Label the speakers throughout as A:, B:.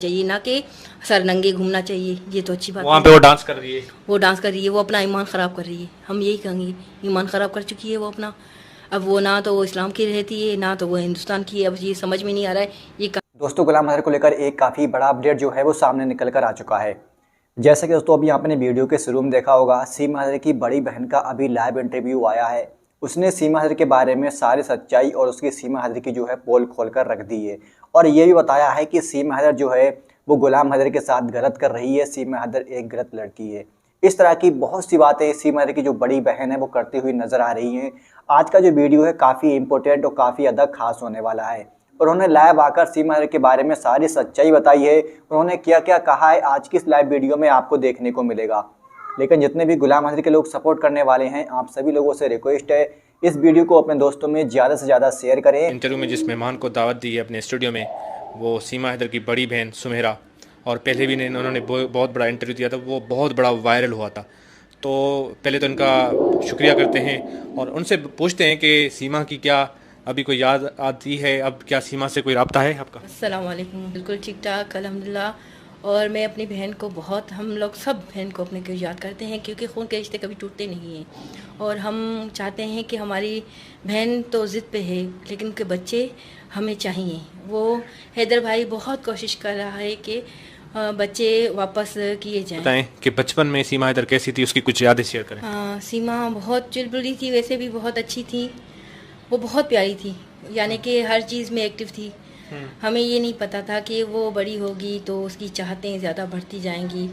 A: चाहिए ना कि सर नंगे घूमना चाहिए। ये तो अच्छी बात
B: वहाँ
A: है।
B: पे वो डांस कर रही है।
A: वो डांस कर रही है, वो अपना ईमान ख़राब कर रही है। हम यही कहेंगे, ईमान ख़राब कर चुकी है वो अपना। अब वो ना तो वो इस्लाम की रहती है, ना तो वो हिंदुस्तान की है। अब ये समझ में नहीं आ रहा है ये
C: दोस्तों गुलाम अज़हर को लेकर एक काफ़ी बड़ा अपडेट जो है वो सामने निकल कर आ चुका है। जैसा कि दोस्तों अभी आपने वीडियो के शुरू में देखा होगा, सीमा हैदर की बड़ी बहन का अभी लाइव इंटरव्यू आया है। उसने सीमा हैदर के बारे में सारी सच्चाई और उसकी सीमा हैदर की जो है पोल खोल कर रख दी है और ये भी बताया है कि सीमा हैदर जो है वो गुलाम हैदर के साथ गलत कर रही है। सीमा हैदर एक गलत लड़की है। इस तरह की बहुत सी बातें सीमा हैदर की जो बड़ी बहन है वो करती हुई नजर आ रही हैं। आज का जो वीडियो है काफ़ी इंपॉर्टेंट और काफ़ी ज़्यादा खास होने वाला है। उन्होंने लाइव आकर सीमा हैदर के बारे में सारी सच्चाई बताई है। उन्होंने क्या क्या कहा है आज की इस लाइव वीडियो में आपको देखने को मिलेगा। लेकिन जितने भी गुलाम हैदर के लोग सपोर्ट करने वाले हैं, आप सभी लोगों से रिक्वेस्ट है इस वीडियो को अपने दोस्तों में ज़्यादा से ज़्यादा शेयर करें।
B: इंटरव्यू में जिस मेहमान को दावत दी है अपने स्टूडियो में, वो सीमा हैदर की बड़ी बहन सुमेरा, और पहले भी उन्होंने बहुत बड़ा इंटरव्यू दिया था, वो बहुत बड़ा वायरल हुआ था। तो पहले तो इनका शुक्रिया करते हैं और उनसे पूछते हैं कि सीमा की क्या अभी कोई याद आती है, अब क्या सीमा से कोई रब्ता है आपका?
A: अस्सलाम वालेकुम। बिल्कुल ठीक ठाक अल्हम्दुलिल्लाह। और मैं अपनी बहन को बहुत, हम लोग सब बहन को अपने को याद करते हैं क्योंकि खून के रिश्ते कभी टूटते नहीं हैं। और हम चाहते हैं कि हमारी बहन तो ज़िद पे है लेकिन उनके बच्चे हमें चाहिए। वो हैदर भाई बहुत कोशिश कर रहा है कि बच्चे वापस किए जाएं।
B: बताएं कि बचपन में सीमा हैदर कैसी थी, उसकी कुछ यादें शेयर करें।
A: सीमा बहुत चुलबुली थी, वैसे भी बहुत अच्छी थी। वो बहुत प्यारी थी, यानी कि हर चीज़ में एक्टिव थी। हमें ये नहीं पता था कि वो बड़ी होगी तो उसकी चाहतें ज़्यादा बढ़ती जाएंगी।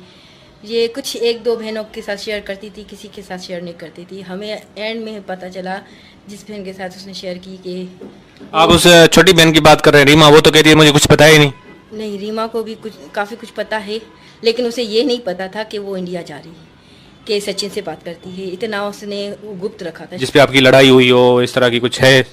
A: ये कुछ एक दो बहनों के साथ शेयर करती थी, किसी के साथ शेयर नहीं करती थी। हमें एंड में पता चला जिस बहन के साथ उसने शेयर की कि
B: आप उस छोटी बहन की बात कर रहे हैं, रीमा, वो तो कहती है मुझे कुछ पता ही नहीं।
A: नहीं, रीमा को भी काफ़ी कुछ पता है, लेकिन उसे ये नहीं पता था कि वो इंडिया जा रही है, कि सचिन से बात करती है। इतना उसने गुप्त रखा था।
B: जिस पे आपकी लड़ाई हुई हो, इस तरह की कुछ है?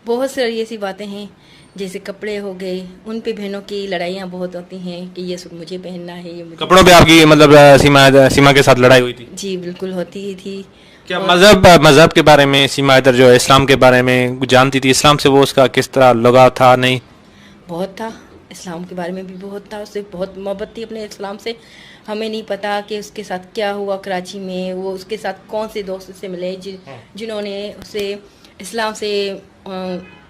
A: बहुत सारी ऐसी बातें हैं, जैसे कपड़े हो गए, उन पे बहनों की लड़ाइयाँ बहुत होती हैं कि ये सूट मुझे पहनना है, ये मुझे।
B: कपड़ों पे आपकी मतलब सीमा के साथ लड़ाई हुई थी?
A: जी बिल्कुल होती ही थी।
B: क्या मजहब के बारे में सीमा हैदर जो है इस्लाम के बारे में जानती थी? इस्लाम से वो उसका किस तरह लगाव था? नहीं,
A: बहुत था। इस्लाम के बारे में भी बहुत था, उससे बहुत मोहब्बत थी अपने इस्लाम से। हमें नहीं पता कि उसके साथ क्या हुआ कराची में, वो उसके साथ कौन से दोस्त से मिले जिन्होंने उसे इस्लाम से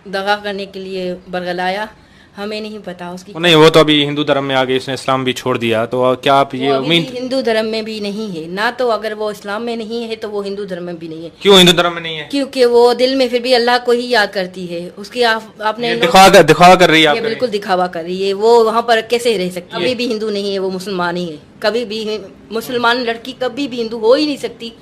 A: दगा करने के लिए बरगलाया। हमें नहीं पता उसकी।
B: नहीं, वो तो अभी हिंदू धर्म में आ गई, उसने इस्लाम भी छोड़ दिया। तो क्या आप ये उम्मीद?
A: हिंदू धर्म में भी नहीं है ना, तो अगर वो इस्लाम में नहीं है तो वो हिंदू धर्म में भी नहीं है।
B: क्यों हिंदू धर्म में नहीं है?
A: क्योंकि वो दिल में फिर भी अल्लाह को ही याद करती है। उसकी आपने
B: दिखावा कर रही है।
A: बिल्कुल दिखावा कर रही है। वो वहाँ पर कैसे रह सकती है? कभी भी हिंदू नहीं है, वो मुसलमान ही है। कभी भी मुसलमान लड़की कभी भी हिंदू हो ही नहीं सकती,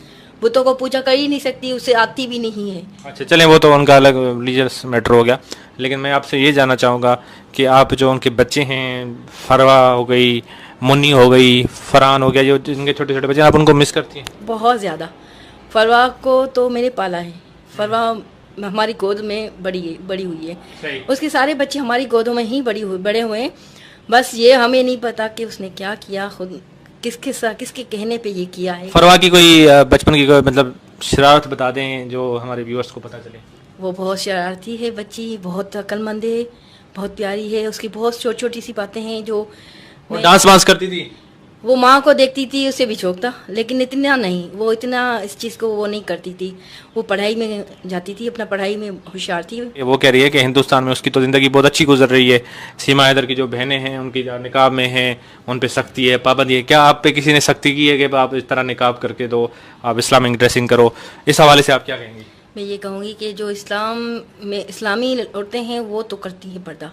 A: बुतों को पूजा कर ही नहीं सकती, उसे आती भी नहीं है।
B: अच्छा चलें, वो तो उनका अलग रिलीजियस मैटर हो गया। लेकिन मैं आपसे ये जानना चाहूँगा कि आप जो उनके बच्चे हैं, फरवा हो गई, मुन्नी हो गई, फरहान हो गया, जो जिनके छोटे छोटे बच्चे, आप उनको मिस करती हैं?
A: बहुत ज़्यादा। फरवा को तो मैंने पाला है। फरवा हमारी गोद में बड़ी हुई है। उसके सारे बच्चे हमारी गोदों में ही बड़े हुए हैं। बस ये हमें नहीं पता कि उसने क्या किया, खुद किसके कहने पे ये किया है।
B: फरवा की कोई बचपन की कोई मतलब शरारत बता दें जो हमारे व्यूअर्स को पता चले।
A: वो बहुत शरारती है बच्ची, बहुत अक्लमंद है, बहुत प्यारी है। उसकी बहुत छोटी छोटी सी बातें हैं जो
B: वो डांस वांस करती थी।
A: वो माँ को देखती थी, उसे भी झोंकता, लेकिन इतना नहीं। वो इतना इस चीज़ को वो नहीं करती थी। वो पढ़ाई में जाती थी, अपना पढ़ाई में होशियार थी।
B: वो कह रही है कि हिंदुस्तान में उसकी तो ज़िंदगी बहुत अच्छी गुजर रही है। सीमा हैदर की जो बहनें हैं, उनकी जो निकाब में हैं, उन पे सख्ती है, पाबंदी है। क्या आप पे किसी ने सख्ती की है कि आप इस तरह निकाब करके दो, आप इस्लामिक ड्रेसिंग करो? इस हवाले से आप क्या कहेंगी?
A: मैं ये कहूँगी कि जो इस्लाम में इस्लामी औरतें हैं वो तो करती हैं पर्दा।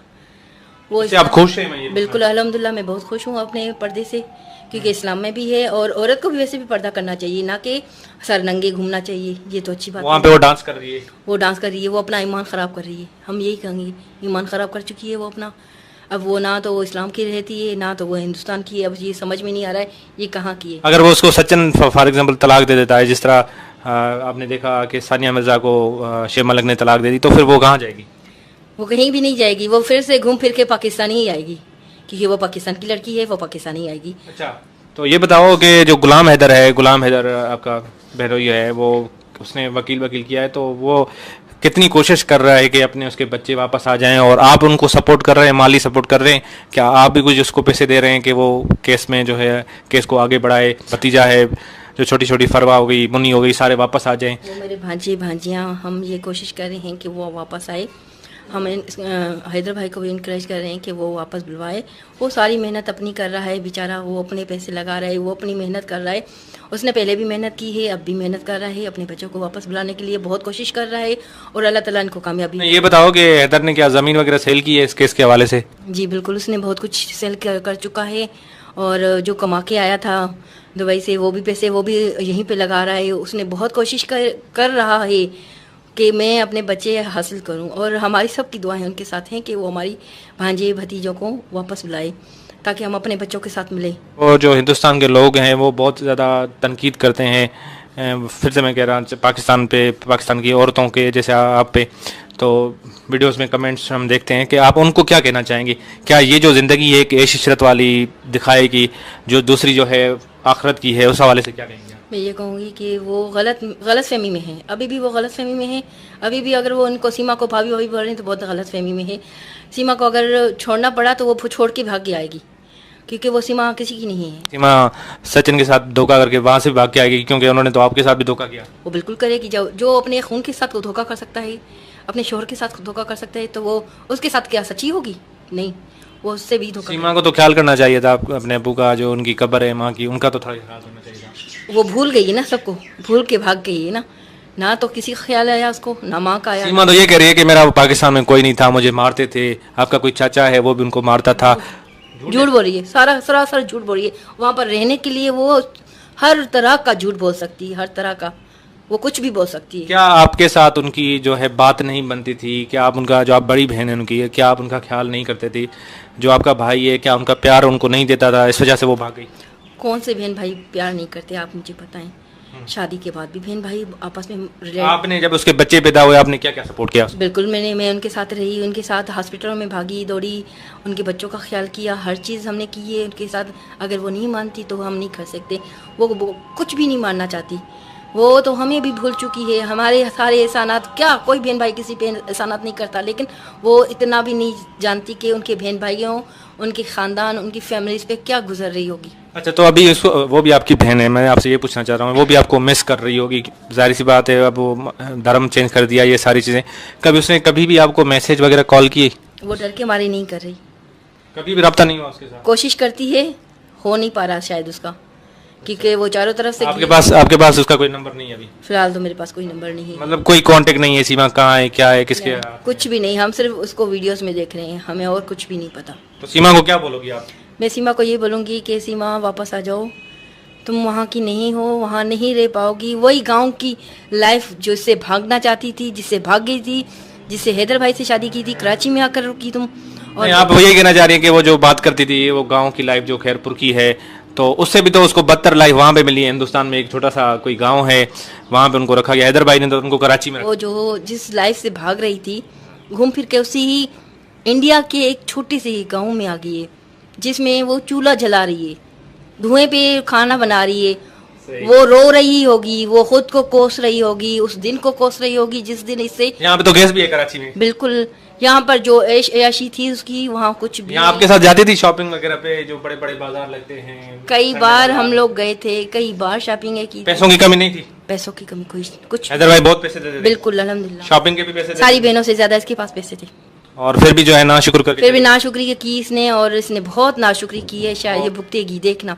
A: वो
B: आप खुश हैं?
A: बिल्कुल अल्हम्दुलिल्लाह, मैं बहुत खुश हूँ अपने पर्दे से, क्योंकि इस्लाम में भी है। और औरत को भी वैसे भी पर्दा करना चाहिए, ना कि सर नंगे घूमना चाहिए। ये तो अच्छी बात है।
B: वहाँ पे वो डांस कर रही है।
A: वो डांस कर रही है, वो अपना ईमान ख़राब कर रही है। हम यही कहेंगे, ईमान ख़राब कर चुकी है वो अपना। अब वो ना तो वो इस्लाम की रहती है, ना तो वो हिंदुस्तान की है। अब ये समझ में नहीं आ रहा है ये कहाँ की है।
B: अगर वो उसको सचिन फॉर एग्जांपल तलाक दे देता है, जिस तरह आपने देखा कि सानिया मिर्जा को शेर मलिक ने तलाक दे दी, तो फिर वो कहाँ जाएगी?
A: वो कहीं भी नहीं जाएगी। वो फिर से घूम फिर के पाकिस्तान ही आएगी, क्योंकि वो पाकिस्तान की लड़की है, वो पाकिस्तान ही आएगी।
B: अच्छा, तो ये बताओ कि जो गुलाम हैदर है, गुलाम हैदर आपका बहनोई है, वो उसने वकील किया है, तो वो कितनी कोशिश कर रहा है कि अपने उसके बच्चे वापस आ जाएं, और आप उनको सपोर्ट कर रहे हैं, माली सपोर्ट कर रहे हैं, क्या आप भी कुछ उसको पैसे दे रहे हैं कि वो केस में जो है केस को आगे बढ़ाए, भतीजा है जो छोटी छोटी फरवा हो गई, मुन्नी हो गई, सारे वापस आ जाएं?
A: वो मेरे भांजे भांजियाँ, हम ये कोशिश कर रहे हैं कि वो वापस आए। हम हैदर भाई को भी इनकरेज कर रहे हैं कि वो वापस बुलवाए। वो सारी मेहनत अपनी कर रहा है बेचारा, वो अपने पैसे लगा रहा है, वो अपनी मेहनत कर रहा है। उसने पहले भी मेहनत की है, अब भी मेहनत कर रहा है, अपने बच्चों को वापस बुलाने के लिए बहुत कोशिश कर रहा है, और अल्लाह ताला इनको कामयाबी।
B: ये बताओ कि हैदर ने क्या ज़मीन वगैरह सेल की है इस केस के हवाले से?
A: जी बिल्कुल, उसने बहुत कुछ सेल कर चुका है, और जो कमा के आया था दुबई से वो भी पैसे वो भी यहीं पे लगा रहा है। उसने बहुत कोशिश कर रहा है कि मैं अपने बच्चे हासिल करूं, और हमारी सब की दुआएं उनके साथ हैं कि वो हमारी भांजे भतीजों को वापस बुलाए ताकि हम अपने बच्चों के साथ मिलें।
B: और जो हिंदुस्तान के लोग हैं वो बहुत ज़्यादा तनकीद करते हैं, फिर से मैं कह रहा हूँ, पाकिस्तान पे, पाकिस्तान की औरतों के जैसे आप पे, तो वीडियोस में कमेंट्स हम देखते हैं कि आप उनको क्या कहना चाहेंगे? क्या ये जो ज़िंदगी है एक ऐश इशरत वाली दिखाएगी जो दूसरी जो है आखिरत की है, उस हवाले से क्या कहेंगे?
A: मैं ये कहूँगी कि वो गलत फहमी में है, अभी भी वो गलत फहमी में है। अभी भी अगर वो उनको सीमा को भाभी भाभी बोल रहे हैं तो बहुत गलत फहमी में है। सीमा को अगर छोड़ना पड़ा तो वो छोड़ के भाग के आएगी, क्योंकि वो सीमा किसी की नहीं है।
B: सीमा सचिन के साथ धोखा करके वहाँ से भाग के आएगी, क्योंकि उन्होंने तो आपके साथ भी धोखा किया।
A: वो बिल्कुल करेगी। जो अपने खून के साथ धोखा कर सकता है, अपने शोहर के साथ धोखा कर सकता है, तो वो उसके साथ क्या सच्ची होगी? नहीं, वो उससे भी धोखा।
B: सीमा को तो ख्याल करना चाहिए था अपने अबू का, जो उनकी कब्र है माँ की, उनका तो थोड़ा ख्याल करना चाहिए था।
A: वो भूल गई है ना, सबको भूल के भाग गई है ना तो किसी का ख्याल आया उसको, ना माँ का आया।
B: सीमा तो ये कह रही है कि मेरा पाकिस्तान में कोई नहीं था, मुझे मारते थे, आपका कोई चाचा है वो भी उनको मारता था।
A: झूठ बोल रही है, सरासर झूठ बोल रही है। वहाँ पर रहने के लिए वो हर तरह का झूठ बोल सकती है, हर तरह का वो कुछ भी बोल सकती है।
B: क्या आपके साथ उनकी जो है बात नहीं बनती थी? क्या आप उनका, जो आप बड़ी बहन है उनकी, क्या आप उनका ख्याल नहीं करते थे? जो आपका भाई है, क्या उनका प्यार उनको नहीं देता था, इस वजह से वो भाग गई?
A: कौन से बहन भाई प्यार नहीं करते, आप मुझे बताएं। शादी के बाद भी बहन भाई आपस में।
B: आपने जब उसके बच्चे पैदा हुए आपने क्या क्या सपोर्ट किया?
A: बिल्कुल, मैं उनके साथ रही, उनके साथ हॉस्पिटलों में भागी दौड़ी, उनके बच्चों का ख्याल किया, हर चीज़ हमने की है उनके साथ। अगर वो नहीं मानती तो हम नहीं कर सकते, वो कुछ भी नहीं मानना चाहती, वो तो हमें भी भूल चुकी है। हमारे सारे एहसानात, क्या कोई बहन भाई किसी पे एहसानात नहीं करता, लेकिन वो इतना भी नहीं जानती कि उनके बहन भाइयों, उनके ख़ानदान, उनकी फैमिलीज पे क्या गुजर रही होगी।
B: अच्छा, तो अभी उसको, वो भी आपकी बहन है, मैं आपसे ये पूछना चाह रहा हूँ, वो भी आपको मिस कर रही होगी, जाहिर सी बात है, अब वो धर्म चेंज कर दिया, ये सारी चीज़ें। कभी उसने कभी भी आपको मैसेज वगैरह कॉल किए?
A: वो डर के मारे नहीं कर रही,
B: कभी भी रब्ता नहीं हुआ उसके साथ?
A: कोशिश करती है, हो नहीं पा रहा शायद उसका, क्योंकि वो चारों तरफ से।
B: आपके पास उसका कोई नंबर नहीं है अभी?
A: फिलहाल तो मेरे पास कोई नंबर नहीं है,
B: मतलब कोई कांटेक्ट नहीं है? सीमा कहाँ है, क्या है, किसके?
A: कुछ भी नहीं, हम सिर्फ उसको वीडियोस में देख रहे हैं, हमें और कुछ भी नहीं पता।
B: तो सीमा को क्या बोलोगी आप?
A: मैं सीमा को ये बोलूँगी कि सीमा वापस आ जाओ, तुम वहाँ की नहीं हो, वहाँ नहीं रह पाओगी। वही गांव की लाइफ जिससे भागना चाहती थी, जिससे भाग गई थी, जिससे हैदर भाई से शादी की थी, कराची में आकर रुकी तुम। और
B: आप ये कहना चाह रही हैं कि वो जो बात करती थी वो गांव की लाइफ जो खैरपुर की है, तो उससे भी तो उसको बदतर लाइफ वहाँ पे मिली है। हिंदुस्तान में एक छोटा सा कोई गांव है, वहाँ पे उनको रखा गया, हैदर भाई ने तो उनको कराची में।
A: वो जो जिस लाइफ से भाग रही थी, घूम फिर के उसी ही इंडिया के एक छोटे से गाँव में आ गई है, जिसमें वो चूल्हा जला रही है, धुएं पे खाना बना रही है। वो रो रही होगी, वो खुद को कोस रही होगी, उस दिन को कोस रही होगी जिस दिन इससे।
B: यहाँ पे तो गैस भी है कराची में।
A: बिल्कुल, यहाँ पर जो ऐशी थी उसकी, वहाँ कुछ भी।
B: यहाँ आपके साथ जाती थी शॉपिंग वगैरह पे, जो बड़े बड़े बाजार लगते हैं?
A: कई बार हम लोग गए थे, कई बार शॉपिंग की।
B: पैसों की कमी नहीं थी?
A: पैसों की कमी कुछ।
B: हैदर भाई बहुत पैसे देते थे?
A: बिल्कुल, अल्हम्दुलिल्लाह,
B: शॉपिंग के भी पैसे देते?
A: सारी बहनों से ज्यादा इसके पास पैसे थे।
B: और फिर भी जो है नाशुक्र करके,
A: फिर भी नाशुक्री की इसने, और इसने बहुत नाशुक्री की है, शायद ये भुगतेगी, देखना।